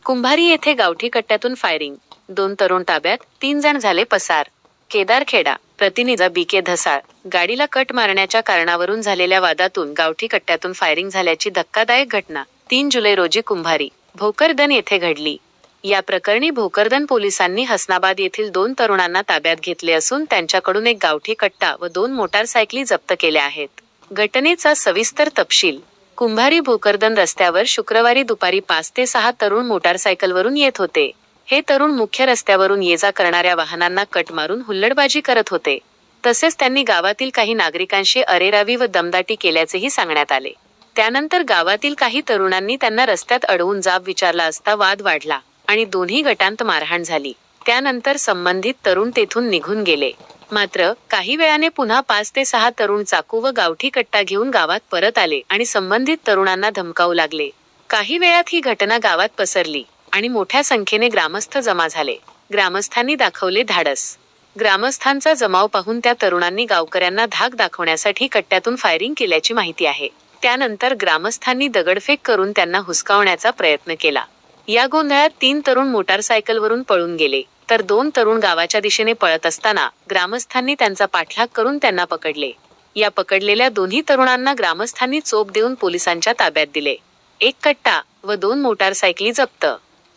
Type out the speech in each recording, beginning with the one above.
कुंभारी येथे गावठी कट्ट्यातून फायरिंग, 2 तरुण ताब्यात, 3 जण झाले पसार. केदारखेडा प्रतिनिधी बीके धसाळ. गाडीला कट मारण्याच्या कारणावरून झालेल्या वादातून गावठी कट्ट्यातून फायरिंग झाल्याची धक्कादायक घटना 3 जुलै रोजी कुंभारी, भोकरदन येथे घडली. या प्रकरणी भोकरदन पोलिसांनी हसनाबाद येथील 2 तरुणांना ताब्यात घेतले असून त्यांच्याकडून एक गावठी कट्टा व 2 मोटारसायकली जप्त केल्या आहेत. घटनेचा सविस्तर तपशील. कुंभारी भोकरदन रस्त्यावर शुक्रवारी दुपारी 5 ते 6 तरुण मोटारसायकलवरून येत होते. हे तरुण मुख्य रस्त्यावरून ये-जा करणाऱ्या वाहनांना कट मारून हुल्लडबाजी करत होते. तसेच त्यांनी गावातील काही नागरिकांशी अरेरावी व दमदाटी केल्याचेही सांगण्यात आले. त्यानंतर गावातील काही तरुणांनी त्यांना रस्त्यात अडवून जाब विचारला असता वाद वाढला आणि दोन्ही गटांत मारहाण झाली. त्यानंतर संबंधित तरुण तेथून निघून गेले. मात्र काही वेळाने पुन्हा 5 ते 6 तरुण चाकू व गावठी कट्टा घेऊन गावात परत आले आणि संबंधित तरुणांना धमकावू लागले. काही वेळात ही घटना गावात पसरली आणि मोठ्या संख्येने ग्रामस्थ जमा झाले. ग्रामस्थांनी दाखवले धाडस. ग्रामस्थांचा जमाव पाहून त्या तरुणांनी गावकऱ्यांना धाक दाखवण्यासाठी कट्ट्यातून फायरिंग केल्याची माहिती आहे. त्यानंतर ग्रामस्थांनी दगडफेक करून त्यांना हुसकावण्याचा प्रयत्न केला. या गोंधळात 3 तरुण मोटारसायकलवरून पळून गेले, तर 2 तरुण गावाच्या दिशेने पळत असताना ग्रामस्थांनी त्यांचा पाठलाग करून त्यांना पकडले. या पकडलेल्या दोन्ही तरुणांना ग्रामस्थांनी चोप देऊन पोलिसांच्या ताब्यात दिले. 1 कट्टा व 2 मोटारसायकली जप्त.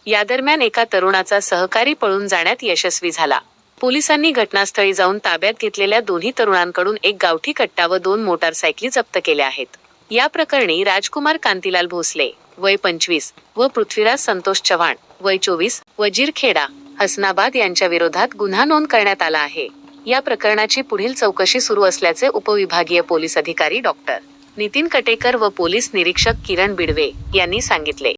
या दरम्यान एका तरुणाचा सहकारी पळून जाण्यात यशस्वी झाला. पोलिसांनी घटनास्थळी जाऊन ताब्यात घेतलेल्या दोन्ही तरुणांकडून 1 गावठी कट्टा व 2 मोटारसायकली जप्त केल्या आहेत. या प्रकरणी राजकुमार कांतीलाल भोसले, वय 25 व पृथ्वीराज संतोष चव्हाण, वय 24, वजीरखेडा, हसनाबाद यांच्या विरोधात गुन्हा नोंद करण्यात आला आहे. या प्रकरणाची पुढील चौकशी सुरू असल्याचे उपविभागीय पोलीस अधिकारी डॉ. नितीन कटेकर व पोलीस निरीक्षक किरण बिडवे यांनी सांगितले.